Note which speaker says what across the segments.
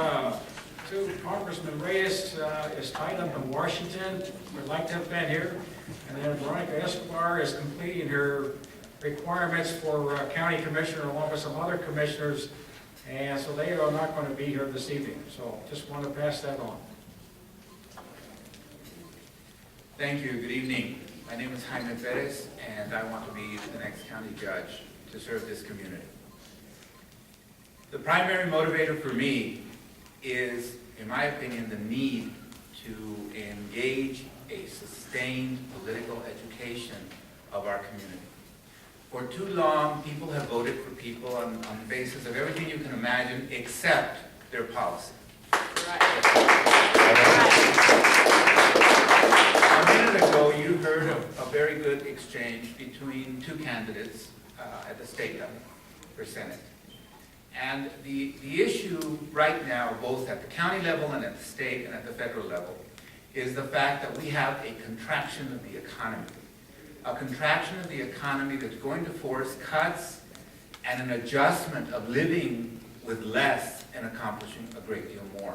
Speaker 1: to Congressman Reyes is tied up in Washington. Would like to have been here. And then Veronica Escobar is completing her requirements for county commissioner along with some other commissioners. And so they are not going to be here this evening. So just want to pass that on.
Speaker 2: Thank you. Good evening. My name is Jaime Perez, and I want to be the next county judge to serve this community. The primary motivator for me is, in my opinion, the need to engage a sustained political education of our community. For too long, people have voted for people on the basis of everything you can imagine except their policy. A minute ago, you heard a very good exchange between two candidates at the state level for Senate. And the issue right now, both at the county level and at the state and at the federal level, is the fact that we have a contraction of the economy. A contraction of the economy that's going to force cuts and an adjustment of living with less and accomplishing a great deal more.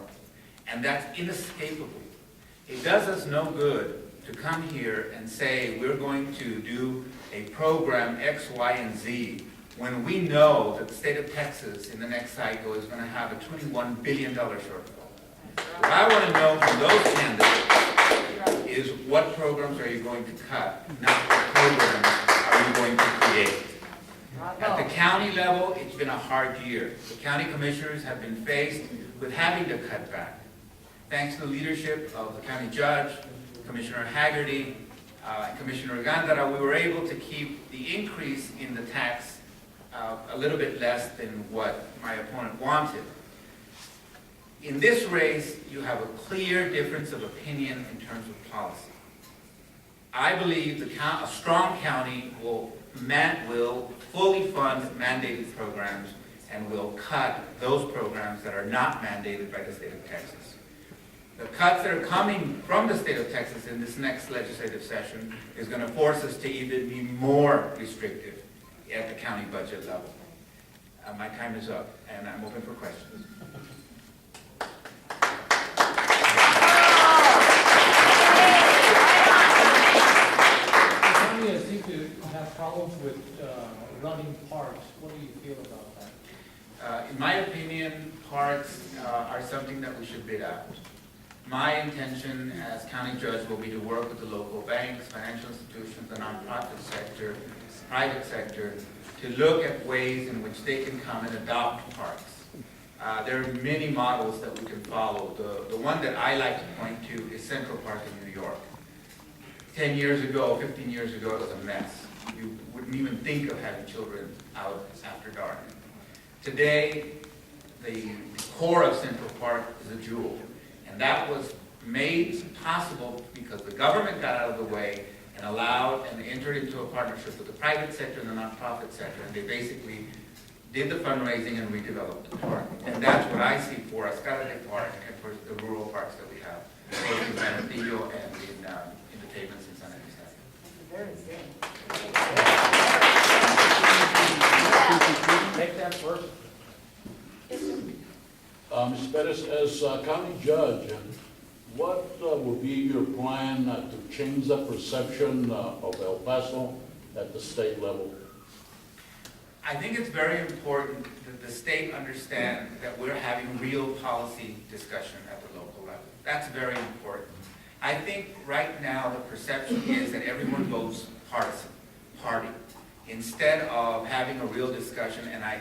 Speaker 2: And that's inescapable. It does us no good to come here and say we're going to do a program X, Y, and Z when we know that the state of Texas in the next cycle is going to have a $21 billion shortfall. What I want to know from those candidates is what programs are you going to cut, not what programs are you going to create. At the county level, it's been a hard year. The county commissioners have been faced with having to cut back. Thanks to the leadership of the county judge, Commissioner Haggerty, and Commissioner Gandara, we were able to keep the increase in the tax a little bit less than what my opponent wanted. In this race, you have a clear difference of opinion in terms of policy. I believe a strong county will fully fund mandated programs and will cut those programs that are not mandated by the state of Texas. The cuts that are coming from the state of Texas in this next legislative session is going to force us to even be more restrictive at the county budget level. My time is up, and I'm open for questions.
Speaker 3: I think you have problems with running parks. What do you feel about that?
Speaker 2: In my opinion, parks are something that we should bid out. My intention as county judge will be to work with the local banks, financial institutions, the nonprofit sector, private sector, to look at ways in which they can come and adopt parks. There are many models that we can follow. The one that I like to point to is Central Park in New York. 10 years ago, 15 years ago, it was a mess. You wouldn't even think of having children out after dark. Today, the core of Central Park is a jewel. And that was made possible because the government got out of the way and allowed and entered into a partnership with the private sector and the nonprofit sector. And they basically did the fundraising and redeveloped the park. And that's what I see for Escalade Park and for the rural parks that we have, both in Manateo and in the Taymans and San Eastside.
Speaker 1: Take that first.
Speaker 4: Ms. Perez, as county judge, what would be your plan to change the perception of El Paso at the state level?
Speaker 2: I think it's very important that the state understand that we're having real policy discussion at the local level. That's very important. I think right now the perception is that everyone votes partisan, party, instead of having a real discussion. And I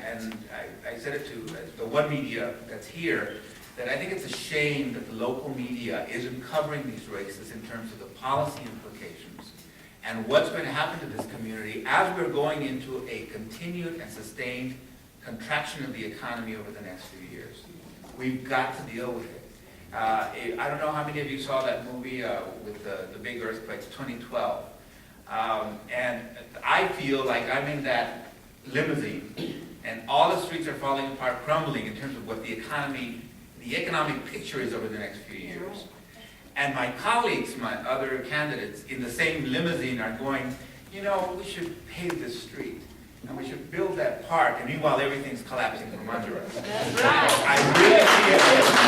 Speaker 2: said it to the one media that's here, that I think it's a shame that the local media isn't covering these races in terms of the policy implications and what's going to happen to this community as we're going into a continued and sustained contraction of the economy over the next few years. We've got to deal with it. I don't know how many of you saw that movie with the big earthquakes, 2012. And I feel like I'm in that limousine and all the streets are falling apart, crumbling in terms of what the economic picture is over the next few years. And my colleagues, my other candidates in the same limousine are going, you know, we should pave this street and we should build that park. And meanwhile, everything's collapsing from under us.
Speaker 5: That's right.
Speaker 2: I really see it.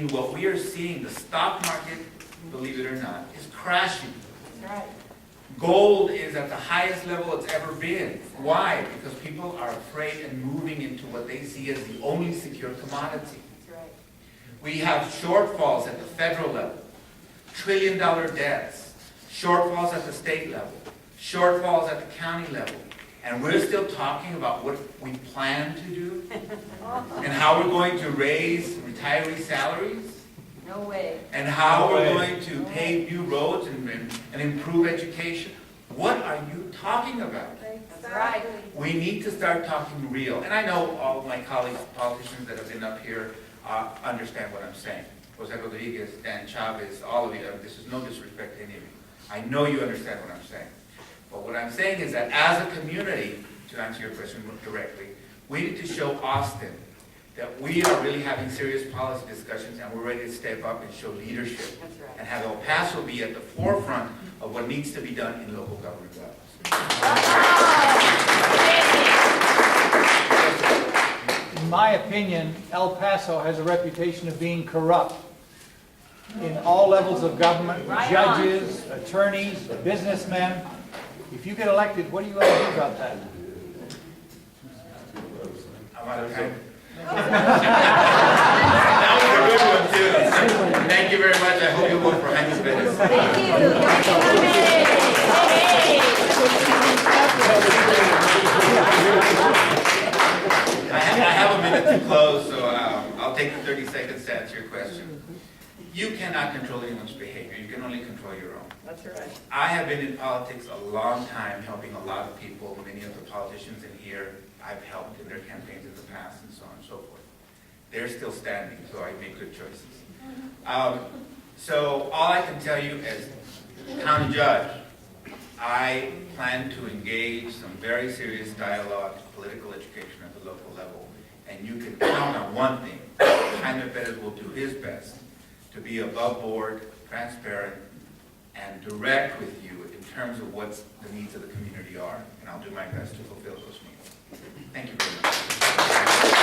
Speaker 2: mean, what we are seeing, the stock market, believe it or not, is crashing.
Speaker 5: That's right.
Speaker 2: Gold is at the highest level it's ever been. Why? Because people are afraid and moving into what they see as the only secure commodity.
Speaker 5: That's right.
Speaker 2: We have shortfalls at the federal level, trillion-dollar debts, shortfalls at the state level, shortfalls at the county level. And we're still talking about what we plan to do and how we're going to raise retiree salaries
Speaker 5: No way.
Speaker 2: and how we're going to pave new roads and improve education. What are you talking about?
Speaker 5: That's right.
Speaker 2: We need to start talking real. And I know all of my colleagues, politicians that have been up here, understand what I'm saying. Jose Rodriguez, Dan Chavez, all of you, this is no disrespect to any of you. I know you understand what I'm saying. But what I'm saying is that as a community, to answer your question directly, we need to show Austin that we are really having serious policy discussions and we're ready to step up and show leadership.
Speaker 5: That's right.
Speaker 2: And have El Paso be at the forefront of what needs to be done in local government levels.
Speaker 3: In my opinion, El Paso has a reputation of being corrupt in all levels of government,
Speaker 5: Right
Speaker 3: judges, attorneys, businessmen. If you get elected, what are you going to do about that?
Speaker 2: I'm out of time. That was a good one too. Thank you very much. I hope you vote for Jaime Perez.
Speaker 5: Thank you.
Speaker 2: I have a minute to close, so I'll take the 30 seconds to answer your question. You cannot control anyone's behavior. You can only control your own.
Speaker 5: That's right.
Speaker 2: I have been in politics a long time, helping a lot of people. Many of the politicians in here, I've helped in their campaigns in the past and so on and so forth. They're still standing, so I make good choices. So all I can tell you as county judge, I plan to engage some very serious dialogue, political education at the local level, and you can count on one thing. Jaime Perez will do his best to be above board, transparent, and direct with you in terms of what the needs of the community are, and I'll do my best to fulfill those needs. Thank you very much.